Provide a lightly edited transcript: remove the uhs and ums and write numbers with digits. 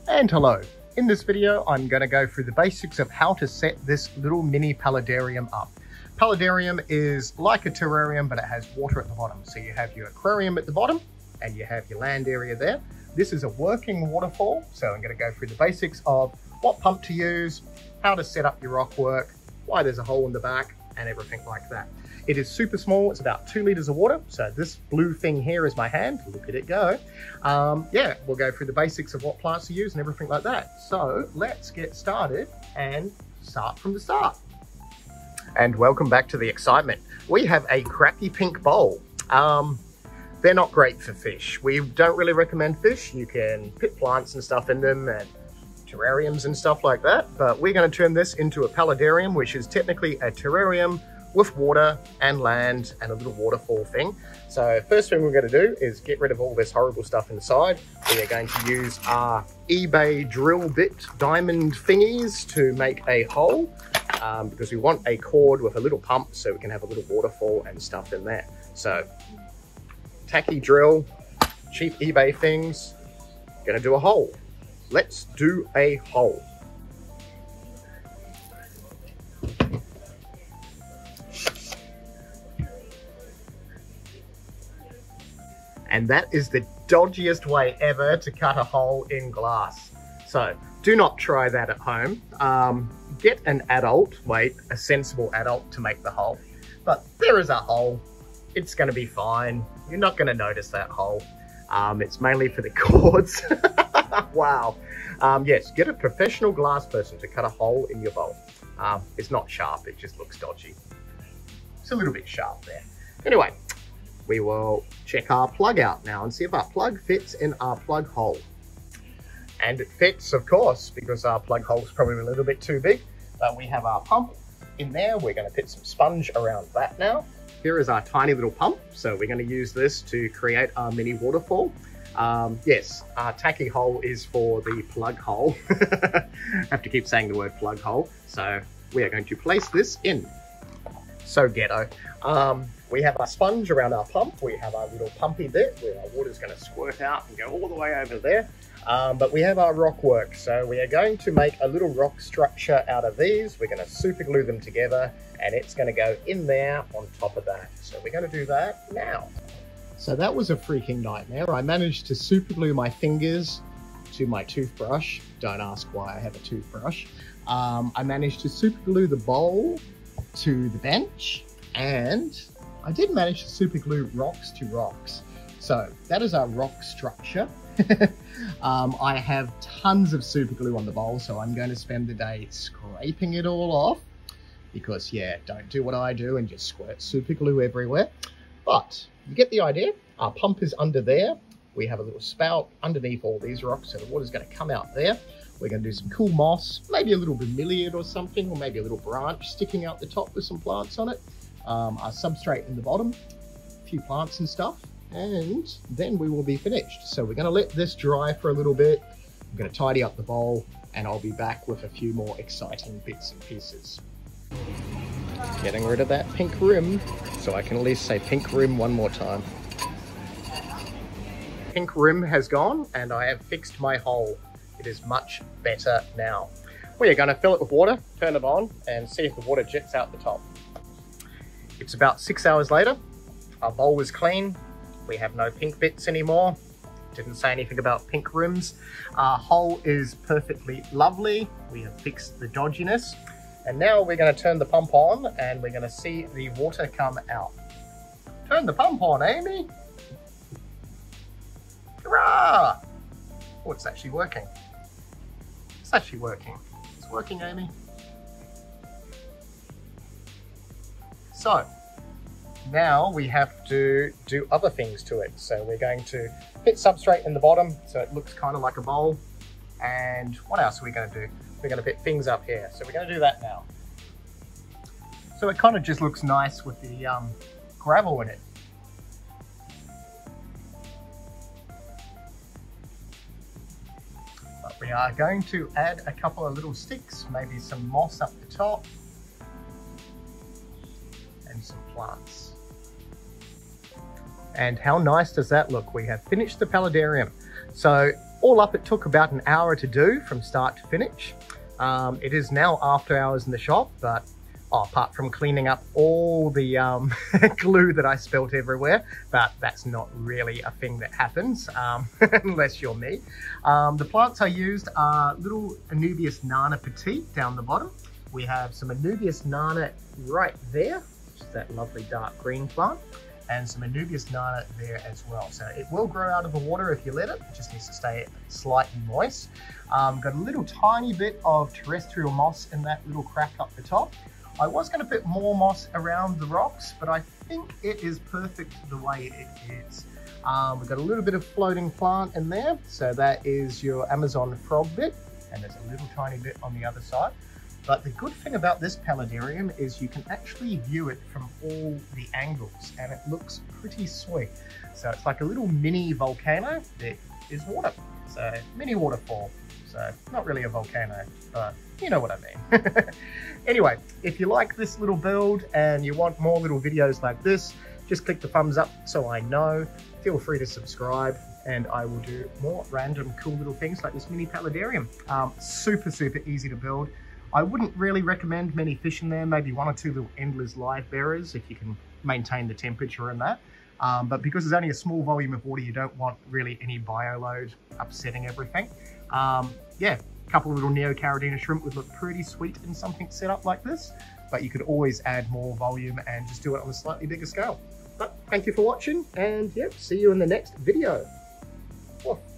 And hello. In this video, I'm going to go through the basics of how to set this little mini paludarium up. Paludarium is like a terrarium, but it has water at the bottom. So you have your aquarium at the bottom and you have your land area there. This is a working waterfall. So I'm going to go through the basics of what pump to use, how to set up your rock work, why there's a hole in the back and everything like that. It is super small. It's about 2 liters of water. So this blue thing here is my hand. Look at it go. Yeah, we'll go through the basics of what plants to use and everything like that. So let's get started and start from the start. And welcome back to the excitement. We have a crappy pink bowl. They're not great for fish. We don't really recommend fish. You can put plants and stuff in them and terrariums and stuff like that. But we're going to turn this into a paludarium, which is technically a terrarium with water and land and a little waterfall thing. So first thing we're going to do is get rid of all this horrible stuff inside. We are going to use our eBay drill bit diamond thingies to make a hole because we want a cord with a little pump so we can have a little waterfall and stuff in there. So tacky drill, cheap eBay things, gonna do a hole. Let's do a hole. And that is the dodgiest way ever to cut a hole in glass. So do not try that at home. Get an adult, a sensible adult to make the hole. But there is a hole. It's gonna be fine. You're not gonna notice that hole. It's mainly for the cords. Wow. Yes, get a professional glass person to cut a hole in your bowl. It's not sharp, it just looks dodgy. It's a little bit sharp there. Anyway, we will check our plug out now and see if our plug fits in our plug hole. And it fits, of course, because our plug hole is probably a little bit too big. But we have our pump in there. We're going to put some sponge around that now. Here is our tiny little pump. So we're going to use this to create our mini waterfall. Yes, our tacky hole is for the plug hole. I have to keep saying the word plug hole. So we are going to place this in. So ghetto. We have our sponge around our pump. We have our little pumpy bit where our water's going to squirt out and go all the way over there. But we have our rock work. So we are going to make a little rock structure out of these. We're going to super glue them together and it's going to go in there on top of that. So we're going to do that now. So that was a freaking nightmare. I managed to super glue my fingers to my toothbrush. Don't ask why I have a toothbrush. I managed to super glue the bowl to the bench, and I did manage to super glue rocks to rocks. So that is our rock structure. I have tons of super glue on the bowl, so I'm going to spend the day scraping it all off because, yeah, don't do what I do and just squirt super glue everywhere. But you get the idea. Our pump is under there. We have a little spout underneath all these rocks, so the water's going to come out there. We're going to do some cool moss, maybe a little bromeliad or something, or maybe a little branch sticking out the top with some plants on it. Our substrate in the bottom, a few plants and stuff, and then we will be finished. So we're going to let this dry for a little bit. I'm going to tidy up the bowl, and I'll be back with a few more exciting bits and pieces. Getting rid of that pink rim, so I can at least say pink rim one more time. Pink rim has gone, and I have fixed my hole. It is much better now. We are going to fill it with water, turn it on, and see if the water jets out the top. It's about 6 hours later. Our bowl is clean. We have no pink bits anymore. Didn't say anything about pink rims. Our hole is perfectly lovely. We have fixed the dodginess. And now we're going to turn the pump on, and we're going to see the water come out. Turn the pump on, Amy. Hurrah! Oh, it's actually working. It's actually working. It's working, Amy. So now we have to do other things to it. So we're going to put substrate in the bottom so it looks kind of like a bowl. And what else are we going to do? We're going to put things up here. So we're going to do that now. So it kind of just looks nice with the gravel in it. But we are going to add a couple of little sticks, maybe some moss up the top, and some plants. And how nice does that look? We have finished the paludarium. So All up, it took about an hour to do from start to finish. It is now after hours in the shop, but apart from cleaning up all the glue that I spilt everywhere, but that's not really a thing that happens unless you're me. The plants I used are little Anubias nana petite down the bottom. We have some Anubias nana right there, which is that lovely dark green plant, and some Anubias nana there as well. So it will grow out of the water if you let it. It just needs to stay slightly moist. Got a little tiny bit of terrestrial moss in that little crack up the top. I was going to put more moss around the rocks, but I think it is perfect the way it is. We've got a little bit of floating plant in there. So that is your Amazon frog bit, and there's a little tiny bit on the other side. But the good thing about this paludarium is you can actually view it from all the angles, and it looks pretty sweet. So it's like a little mini volcano that is water. So mini waterfall. So not really a volcano, but you know what I mean. Anyway, if you like this little build and you want more little videos like this, just click the thumbs up so I know. Feel free to subscribe, and I will do more random cool little things like this mini paludarium. Super easy to build. I wouldn't really recommend many fish in there, maybe 1 or 2 little endless live bearers if you can maintain the temperature in that. But because there's only a small volume of water, you don't want really any bioload upsetting everything. Yeah, a couple of little Neocaridina shrimp would look pretty sweet in something set up like this, but you could always add more volume and just do it on a slightly bigger scale. But thank you for watching, and yeah, see you in the next video. Whoa.